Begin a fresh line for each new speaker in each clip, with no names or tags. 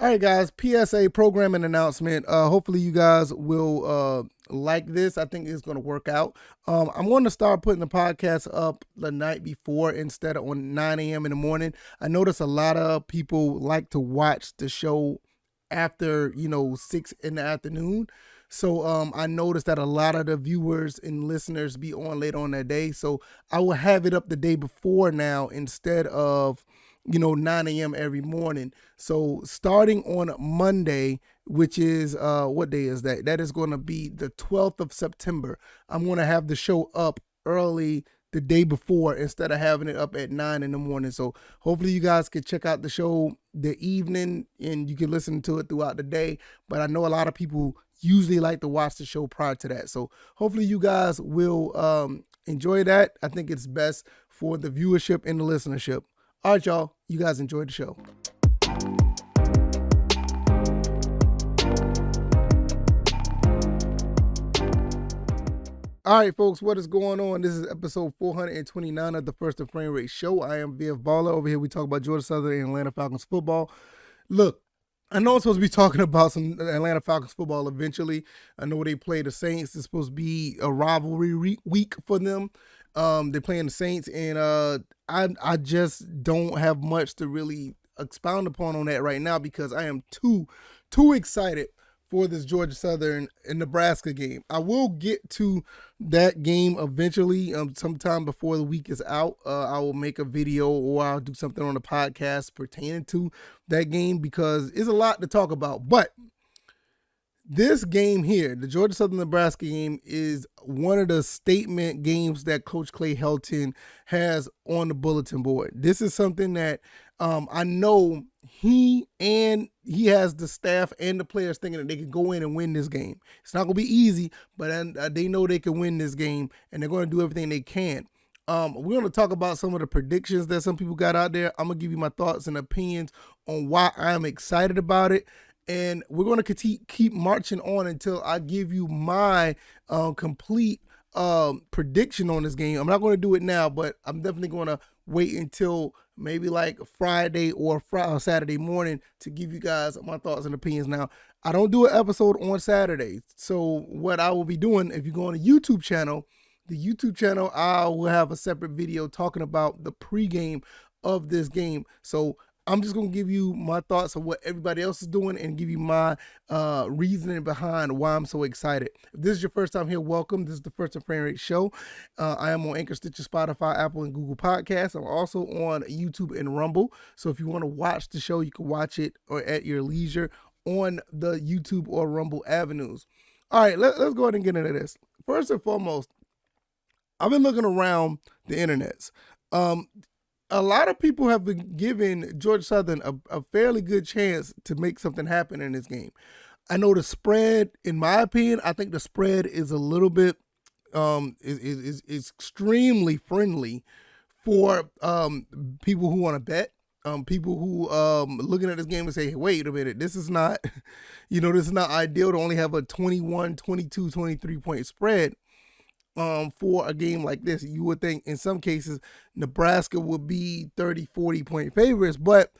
All right, guys. PSA programming announcement. Hopefully, you guys will like this. I think it's going to work out. I'm going to start putting the podcast up the night before instead of on 9 a.m. in the morning. I notice a lot of people like to watch the show after 6 in the afternoon. So I noticed that a lot of the viewers and listeners be on late on that day. So I will have it up the day before now instead of 9 a.m. every morning. So starting on Monday, which is what day is that? That is going to be the 12th of September. I'm going to have the show up early the day before instead of having it up at 9 in the morning. So hopefully you guys can check out the show the evening and you can listen to it throughout the day. But I know a lot of people usually like to watch the show prior to that. So hopefully you guys will enjoy that. I think it's best for the viewership and the listenership. All right, y'all. You guys enjoyed the show. All right, folks, what is going on? This is episode 429 of the First and Frame Rate Show. I am Viv Baller. Over here, we talk about Georgia Southern and Atlanta Falcons football. Look, I know I'm supposed to be talking about some Atlanta Falcons football eventually. I know they play the Saints. It's supposed to be a rivalry week for them. They're playing the Saints, and I just don't have much to really expound upon on that right now because I am too excited for this Georgia Southern and Nebraska game. I will get to that game eventually, sometime before the week is out. I will make a video or I'll do something on the podcast pertaining to that game because it's a lot to talk about. But this game here, the Georgia Southern Nebraska game, is one of the statement games that Coach Helton has on the bulletin board. This is something that I know he has the staff and the players thinking that they can go in and win this game. It's not going to be easy, but they know they can win this game, and they're going to do everything they can. We're going to talk about some of the predictions that some people got out there. I'm going to give you my thoughts and opinions on why I'm excited about it. And we're going to keep marching on until I give you my complete prediction on this game. I'm not going to do it now, but I'm definitely going to wait until maybe like Friday or Saturday morning to give you guys my thoughts and opinions. Now, I don't do an episode on Saturday. So what I will be doing, if you go on the YouTube channel, I will have a separate video talking about the pregame of this game. So I'm just going to give you my thoughts on what everybody else is doing and give you my reasoning behind why I'm so excited. If this is your first time here, welcome. This is the First and Frame Rate Show. I am on Anchor, Stitcher, Spotify, Apple, and Google Podcasts. I'm also on YouTube and Rumble. So if you want to watch the show, you can watch it or at your leisure on the YouTube or Rumble avenues. All right, let's go ahead and get into this. First and foremost, I've been looking around the internets. A lot of people have been giving Georgia Southern a fairly good chance to make something happen in this game. I know the spread, in my opinion, I think the spread is a little bit is extremely friendly for people who want to bet. People who looking at this game and say, hey, wait a minute, this is not, this is not ideal to only have a 21, 22, 23 point spread. For a game like this. You would think in some cases Nebraska would be 30, 40 point favorites, but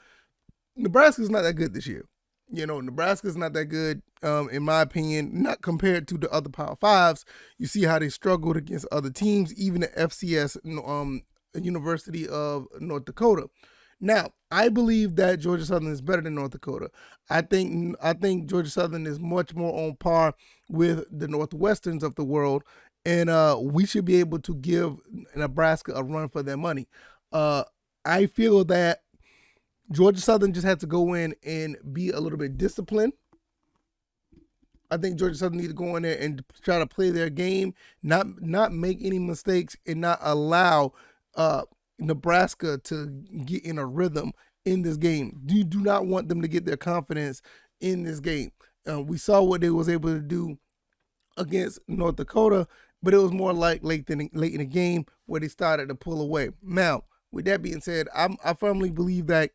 Nebraska's not that good this year. Nebraska's not that good, in my opinion, not compared to the other Power Fives. You see how they struggled against other teams, even the FCS, University of North Dakota. Now, I believe that Georgia Southern is better than North Dakota. I think Georgia Southern is much more on par with the Northwesterns of the world. And we should be able to give Nebraska a run for their money. I feel that Georgia Southern just had to go in and be a little bit disciplined. I think Georgia Southern needs to go in there and try to play their game, not make any mistakes, and not allow Nebraska to get in a rhythm in this game. You do not want them to get their confidence in this game. We saw what they was able to do against North Dakota, but it was more like late in the game where they started to pull away. Now, with that being said, I firmly believe that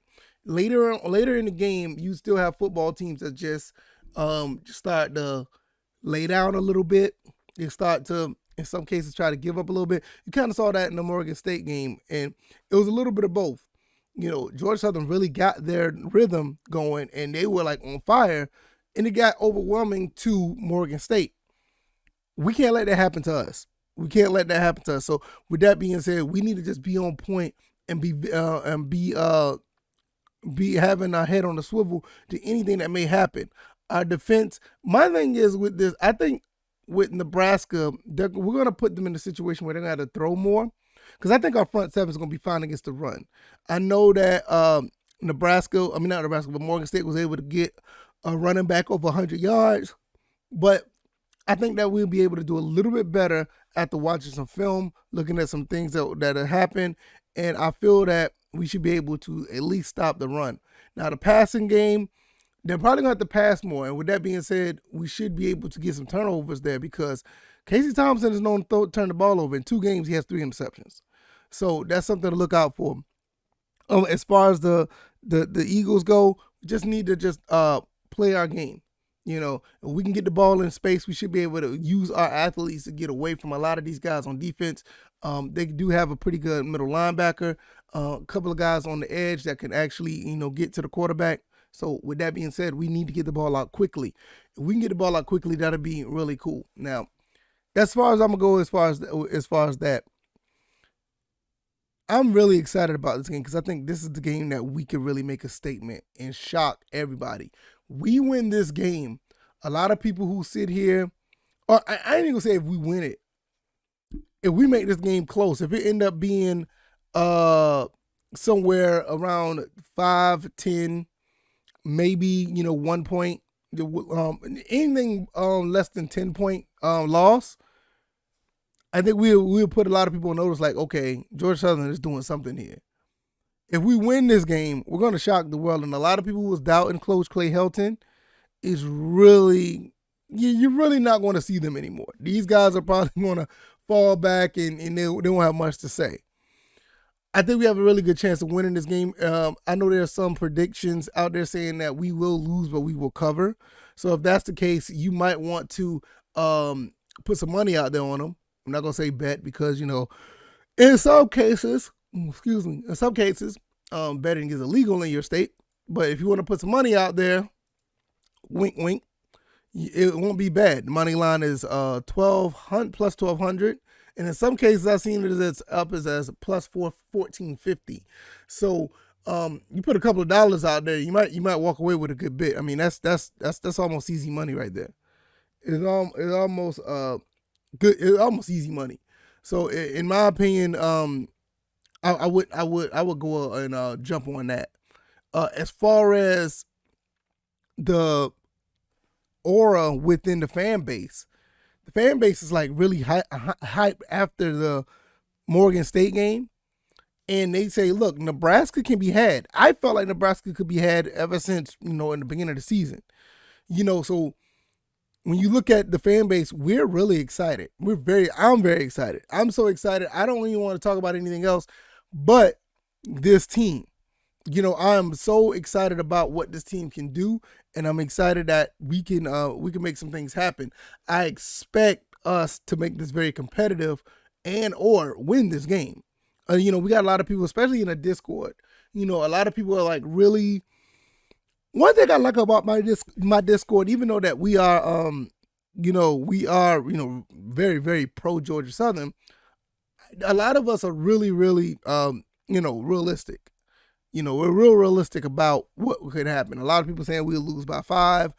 later in the game, you still have football teams that just start to lay down a little bit. They start to, in some cases, try to give up a little bit. You kind of saw that in the Morgan State game, and it was a little bit of both. Georgia Southern really got their rhythm going, and they were like on fire, and it got overwhelming to Morgan State. We can't let that happen to us. We can't let that happen to us. So with that being said, we need to just be on point and be having our head on the swivel to anything that may happen. Our defense. My thing is with this, I think with Nebraska, we're going to put them in a situation where they're going to have to throw more, because I think our front seven is going to be fine against the run. I know that not Nebraska, but Morgan State was able to get a running back over 100 yards, but I think that we'll be able to do a little bit better after watching some film, looking at some things that have happened, and I feel that we should be able to at least stop the run. Now, the passing game, they're probably going to have to pass more, and with that being said, we should be able to get some turnovers there, because Casey Thompson is known to turn the ball over. In 2 games, he has 3 interceptions. So that's something to look out for. As far as the Eagles go, we just need to play our game. If we can get the ball in space, we should be able to use our athletes to get away from a lot of these guys on defense. They do have a pretty good middle linebacker, a couple of guys on the edge that can actually, get to the quarterback. So with that being said, we need to get the ball out quickly. If we can get the ball out quickly, that'll be really cool. Now, as far as I'm gonna go, as far as that, I'm really excited about this game, because I think this is the game that we can really make a statement and shock everybody. We win this game, a lot of people who sit here, or I ain't even gonna say if we win it, if we make this game close, if it end up being somewhere around 5-10, maybe 1 point, anything less than 10 point loss, I think we'll put a lot of people on notice, like, okay, Georgia Southern is doing something here. If we win this game, we're going to shock the world. And a lot of people who was doubting Coach Helton is really, you're really not going to see them anymore. These guys are probably going to fall back, and they won't have much to say. I think we have a really good chance of winning this game. I know there are some predictions out there saying that we will lose, but we will cover. So if that's the case, you might want to put some money out there on them. I'm not going to say bet, because, in some cases, betting is illegal in your state. But if you want to put some money out there, wink, wink, it won't be bad. The money line is 1,200 plus 1,200. And in some cases, I've seen it as up as plus 1450. So you put a couple of dollars out there, you might walk away with a good bit. I mean, that's almost easy money right there. It's almost good. It's almost easy money. So in my opinion, I would go and jump on that. As far as the aura within the fan base is like really hype after the Morgan State game, and they say, look, Nebraska can be had. I felt like Nebraska could be had ever since in the beginning of the season. So when you look at the fan base, we're really excited. I'm very excited. I'm so excited. I don't even want to talk about anything else but this team. I'm so excited about what this team can do, and I'm excited that we can make some things happen. I expect us to make this very competitive and or win this game. We got a lot of people, especially in the Discord. A lot of people are like really. One thing I like about my Discord, even though that we are very, very pro Georgia Southern, a lot of us are really, really realistic. We're real realistic about what could happen. A lot of people saying we'll lose by 5.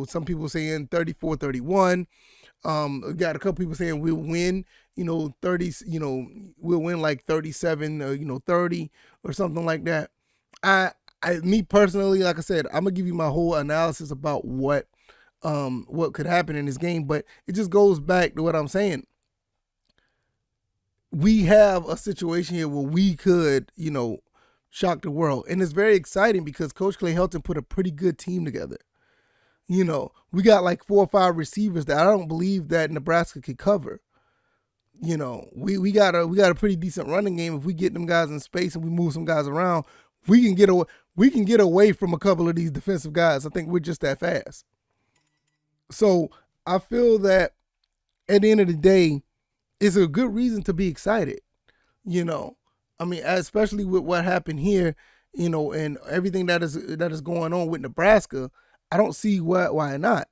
Some people saying 34-31. We got a couple people saying we'll win, 30, we'll win like 37, 30 or something like that. Me personally, like I said, I'm gonna give you my whole analysis about what could happen in this game, but it just goes back to what I'm saying. We have a situation here where we could, shock the world, and it's very exciting because Coach Clay Helton put a pretty good team together. We got like 4 or 5 receivers that I don't believe that Nebraska could cover. We got a pretty decent running game. If we get them guys in space and we move some guys around, we can get away from a couple of these defensive guys. I think we're just that fast. So I feel that at the end of the day, it's a good reason to be excited. Especially with what happened here, and everything that is going on with Nebraska, I don't see why not.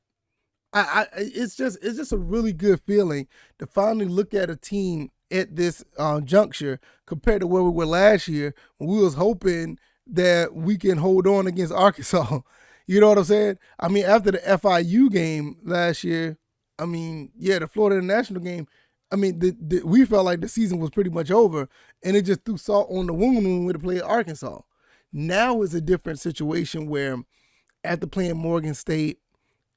It's just a really good feeling to finally look at a team at this juncture compared to where we were last year when we was hoping that we can hold on against Arkansas. You know what I'm saying? I mean, after the FIU game last year, I mean, yeah, the Florida International game, I mean, we felt like the season was pretty much over, and it just threw salt on the wound when we went to play Arkansas. Now it's a different situation where after playing Morgan State,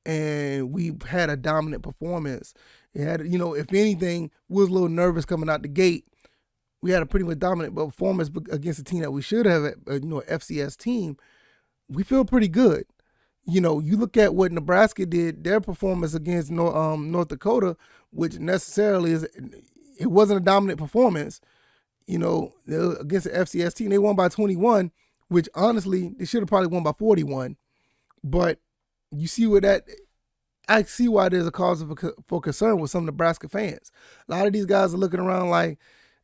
and we had a dominant performance. It had, if anything, we was a little nervous coming out the gate. We had a pretty much dominant performance against a team that we should have, FCS team. We feel pretty good. You look at what Nebraska did, their performance against North Dakota, which necessarily it wasn't a dominant performance. Against the FCS team, they won by 21, which honestly, they should have probably won by 41. But you see I see why there's a cause for concern with some Nebraska fans. A lot of these guys are looking around like,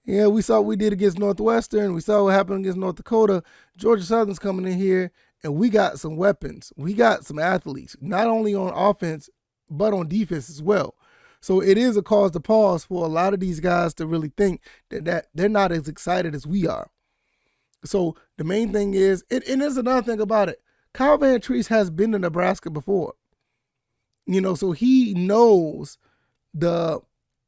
yeah, we saw what we did against Northwestern. We saw what happened against North Dakota. Georgia Southern's coming in here, and we got some weapons. We got some athletes, not only on offense, but on defense as well. So it is a cause to pause for a lot of these guys to really think that they're not as excited as we are. So the main thing is, and there's another thing about it. Kyle Van Treese has been to Nebraska before. So he knows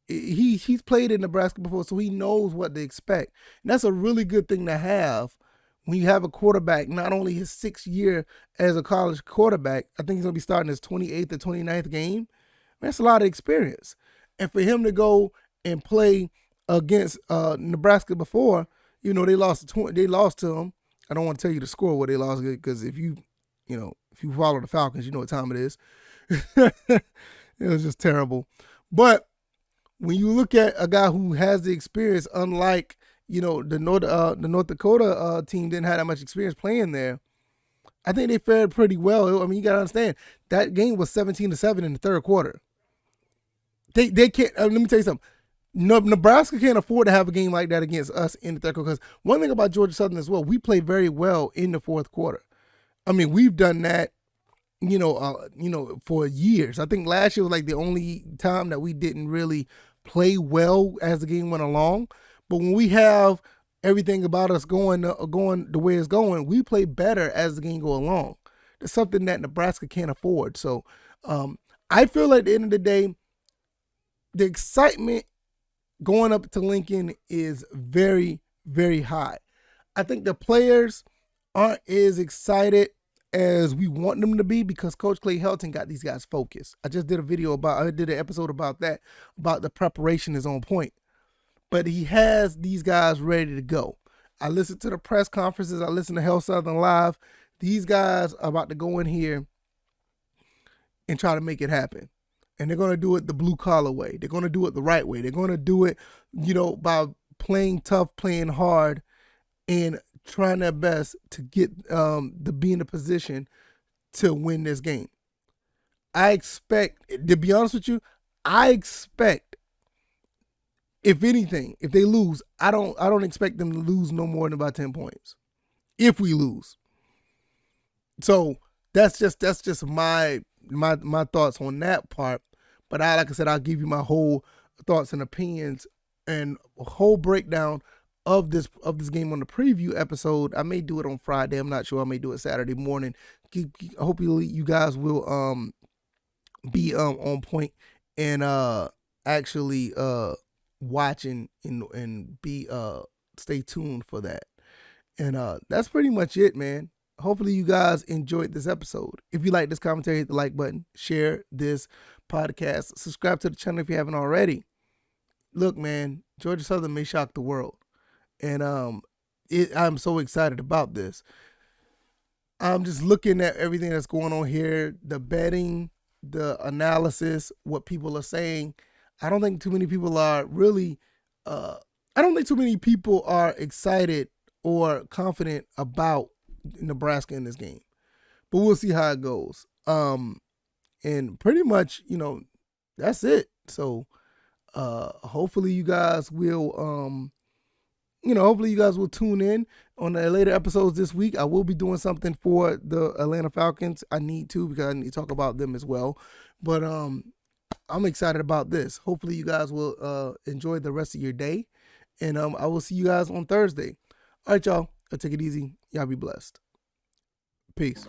he's played in Nebraska before, so he knows what to expect. And that's a really good thing to have when you have a quarterback, not only his 6th year as a college quarterback, I think he's going to be starting his 28th or 29th game. That's a lot of experience. And for him to go and play against Nebraska before, they lost to him. I don't want to tell you the score where they lost, because if you follow the Falcons, you know what time it is. It was just terrible. But when you look at a guy who has the experience, unlike the North Dakota team didn't have that much experience playing there, I think they fared pretty well. I mean, you gotta understand that game was 17-7 in the third quarter. They can't. Let me tell you something. Nebraska can't afford to have a game like that against us in the third quarter, because one thing about Georgia Southern as well, we play very well in the fourth quarter. I mean, we've done that, for years. I think last year was like the only time that we didn't really play well as the game went along. But when we have everything about us going the way it's going, we play better as the game go along. That's something that Nebraska can't afford. So I feel like at the end of the day, the excitement going up to Lincoln is very, very high. I think the players aren't as excited as we want them to be, because Coach Clay Helton got these guys focused. I did an episode about that, about the preparation is on point. But he has these guys ready to go. I listened to the press conferences. I listened to Hell Southern Live. These guys are about to go in here and try to make it happen. And they're going to do it the blue collar way. They're going to do it the right way. They're going to do it, by playing tough, playing hard, and trying their best to get to be in a position to win this game. I expect, to be honest with you, if anything, if they lose, I don't expect them to lose no more than about 10 points. If we lose. So that's just my thoughts on that part. But like I said, I'll give you my whole thoughts and opinions and a whole breakdown of this game on the preview episode. I may do it on Friday. I'm not sure. I may do it Saturday morning. Hopefully you guys will be on point and actually watching and be stay tuned for that. And that's pretty much it, man. Hopefully you guys enjoyed this episode. If you like this commentary, hit the like button, share this podcast, subscribe to the channel if you haven't already. Look, man, Georgia Southern may shock the world. And I'm so excited about this. I'm just looking at everything that's going on here, the betting, the analysis, what people are saying. I don't think too many people are really, I don't think too many people are excited or confident about Nebraska in this game. But we'll see how it goes. And pretty much, that's it. So hopefully you guys will hopefully you guys will tune in on the later episodes this week. I will be doing something for the Atlanta Falcons. I need to, because I need to talk about them as well. But I'm excited about this. Hopefully you guys will enjoy the rest of your day. And I will see you guys on Thursday. All right, y'all. Take it easy. Y'all be blessed. Peace.